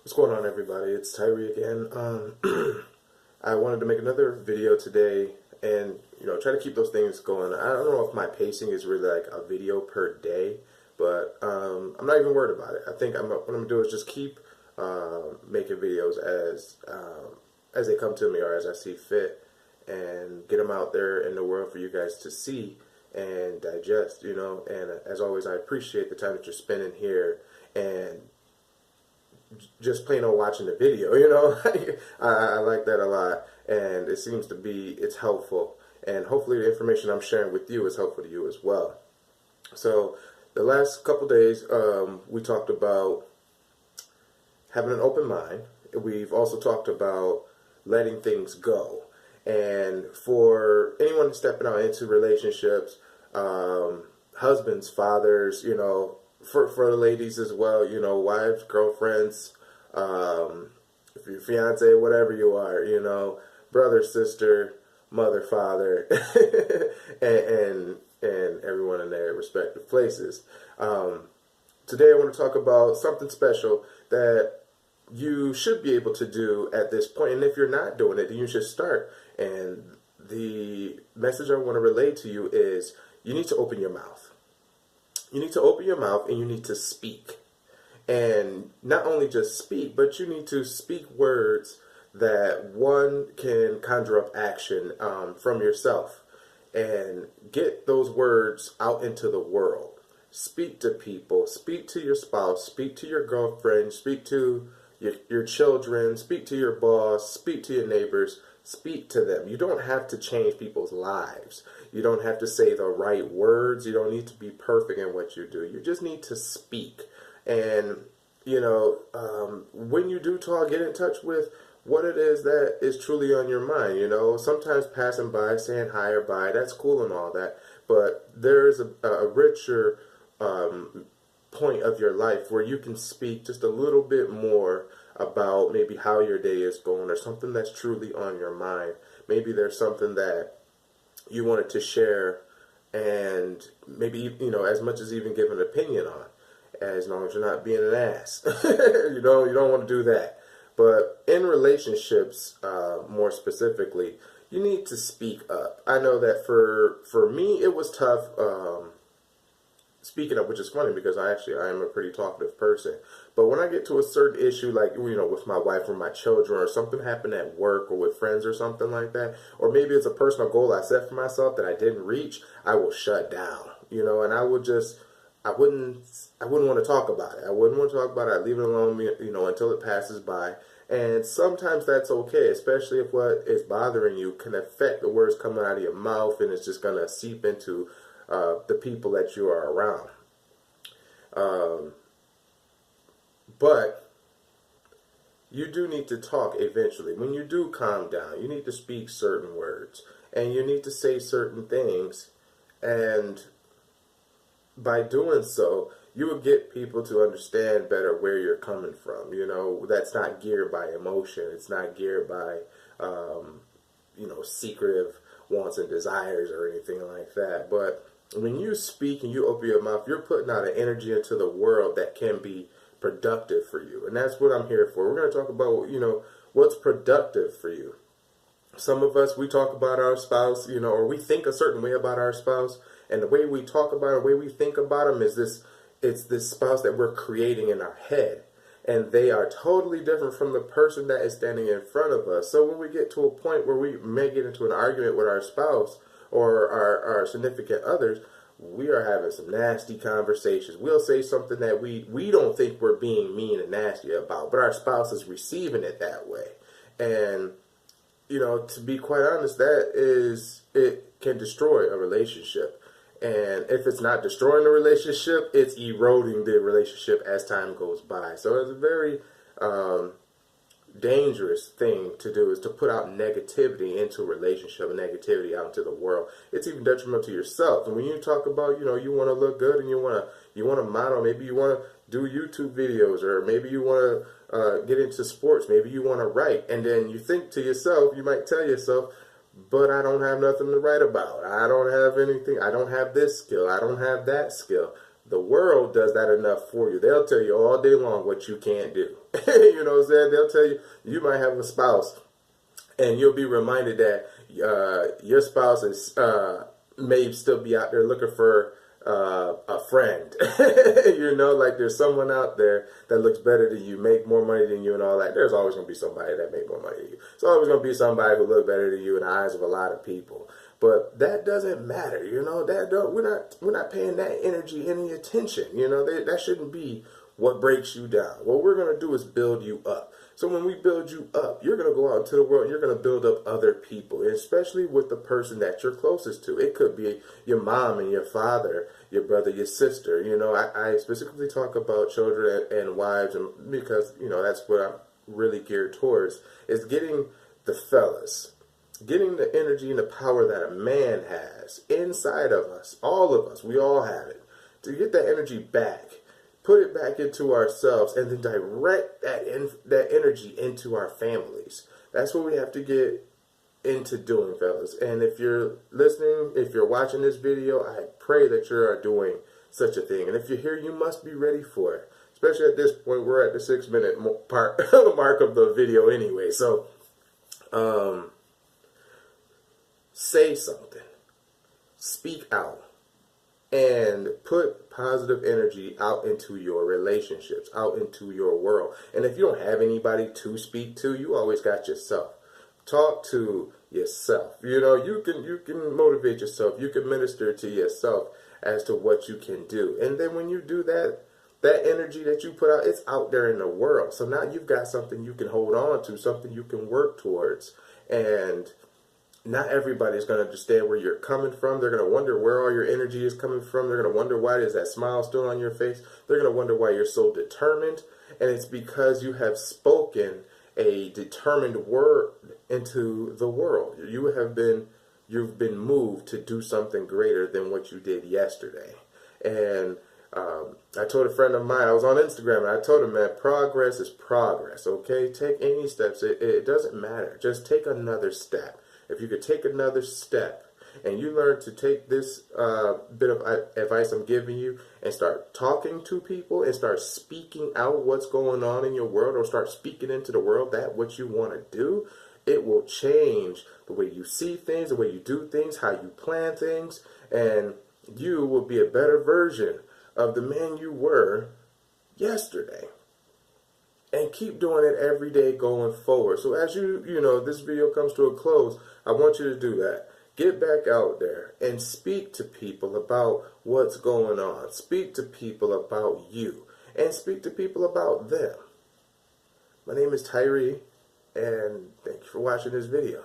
What's going on, everybody? It's Tyree again. I wanted to make another video today and, try to keep those things going. I don't know if my pacing is really like a video per day, but I'm not even worried about it. I think what I'm going to do is just keep making videos as they come to me or as I see fit, and get them out there in the world for you guys to see and digest, and as always, I appreciate the time that you're spending here and just plain old watching the video, I like that a lot, and it seems to be, it's helpful, and hopefully the information I'm sharing with you is helpful to you as well. So the last couple days, we talked about having an open mind. We've also talked about letting things go. And for anyone stepping out into relationships, husbands, fathers, for the ladies as well, wives, girlfriends, if you're fiance, whatever you are, brother, sister, mother, father, and everyone in their respective places. Today I want to talk about something special that you should be able to do at this point, and if you're not doing it, then you should start. And the message I want to relay to you is you need to open your mouth. You need to open your mouth and you need to speak. And not only just speak, but you need to speak words that one can conjure up action from yourself, and get those words out into the world. Speak to people, speak to your spouse, speak to your girlfriend, speak to your children, speak to your boss, speak to your neighbors, speak to them. You don't have to change people's lives. You don't have to say the right words. You don't need to be perfect in what you do. You just need to speak. And, when you do talk, get in touch with what it is that is truly on your mind. Sometimes passing by, saying hi or bye, that's cool and all that. But there's a richer point of your life where you can speak just a little bit more about maybe how your day is going, or something that's truly on your mind. Maybe there's something that you wanted to share, and maybe, as much as even give an opinion on, as long as you're not being an ass. You don't want to do that. But in relationships, more specifically, you need to speak up. I know that for me, it was tough, speaking up, which is funny because I am a pretty talkative person. But when I get to a certain issue, like, with my wife or my children, or something happened at work or with friends or something like that, or maybe it's a personal goal I set for myself that I didn't reach, I will shut down, and I wouldn't want to talk about it. I wouldn't want to talk about it. I'd leave it alone, until it passes by. And sometimes that's okay, especially if what is bothering you can affect the words coming out of your mouth, and it's just going to seep into the people that you are around. But you do need to talk eventually. When you do calm down, you need to speak certain words, and you need to say certain things, and by doing so, you will get people to understand better where you're coming from. That's not geared by emotion. It's not geared by, secretive wants and desires or anything like that. But when you speak and you open your mouth, you're putting out an energy into the world that can be productive for you. And that's what I'm here for. We're going to talk about, what's productive for you. Some of us, we talk about our spouse, or we think a certain way about our spouse. And the way we talk about it, the way we think about them is it's this spouse that we're creating in our head. And they are totally different from the person that is standing in front of us. So when we get to a point where we may get into an argument with our spouse or our significant others, we are having some nasty conversations. We'll say something that we don't think we're being mean and nasty about, but our spouse is receiving it that way. And, to be quite honest, it can destroy a relationship. And if it's not destroying the relationship, it's eroding the relationship as time goes by. So it's a very dangerous thing to do, is to put out negativity into a relationship, and negativity out into the world. It's even detrimental to yourself. And when you talk about, you want to look good, and you want to model, maybe you want to do YouTube videos, or maybe you want to get into sports, maybe you want to write, and then you think to yourself, you might tell yourself, but I don't have nothing to write about. I don't have anything. I don't have this skill. I don't have that skill. The world does that enough for you. They'll tell you all day long what you can't do. You know what I'm saying? They'll tell you, you might have a spouse, and you'll be reminded that your spouse is may still be out there looking for a friend. You know, like there's someone out there that looks better than you, make more money than you, and all that. There's always going to be somebody that make more money than you. There's always going to be somebody who look better than you in the eyes of a lot of people. But that doesn't matter, you know. We're not paying that energy any attention. You know, that shouldn't be what breaks you down. What we're going to do is build you up. So when we build you up, you're going to go out into the world and you're going to build up other people, especially with the person that you're closest to. It could be your mom and your father, your brother, your sister. You know, I specifically talk about children and wives, and because, you know, that's what I'm really geared towards, is getting the fellas, getting the energy and the power that a man has inside of us, all of us, we all have it, to get that energy back. Put it back into ourselves, and then direct that energy into our families. That's what we have to get into doing, fellas. And if you're listening, if you're watching this video, I pray that you are doing such a thing. And if you're here, you must be ready for it. Especially at this point, we're at the 6-minute mark of the video anyway. So, say something. Speak out. And put positive energy out into your relationships, out into your world. And if you don't have anybody to speak to, you always got yourself. Talk to yourself. You know, you can motivate yourself. You can minister to yourself as to what you can do. And then when you do that, that energy that you put out, it's out there in the world. So now you've got something you can hold on to, something you can work towards. And not everybody's going to understand where you're coming from. They're going to wonder where all your energy is coming from. They're going to wonder why there's that smile still on your face. They're going to wonder why you're so determined. And it's because you have spoken a determined word into the world. You've been moved to do something greater than what you did yesterday. And I told a friend of mine, I was on Instagram, and I told him, man, progress is progress, okay? Take any steps. It doesn't matter. Just take another step. If you could take another step and you learn to take this bit of advice I'm giving you and start talking to people and start speaking out what's going on in your world, or start speaking into the world that what you want to do, it will change the way you see things, the way you do things, how you plan things, and you will be a better version of the man you were yesterday. And keep doing it every day going forward. So as this video comes to a close, I want you to do that. Get back out there and speak to people about what's going on. Speak to people about you. And speak to people about them. My name is Tyree, and thank you for watching this video.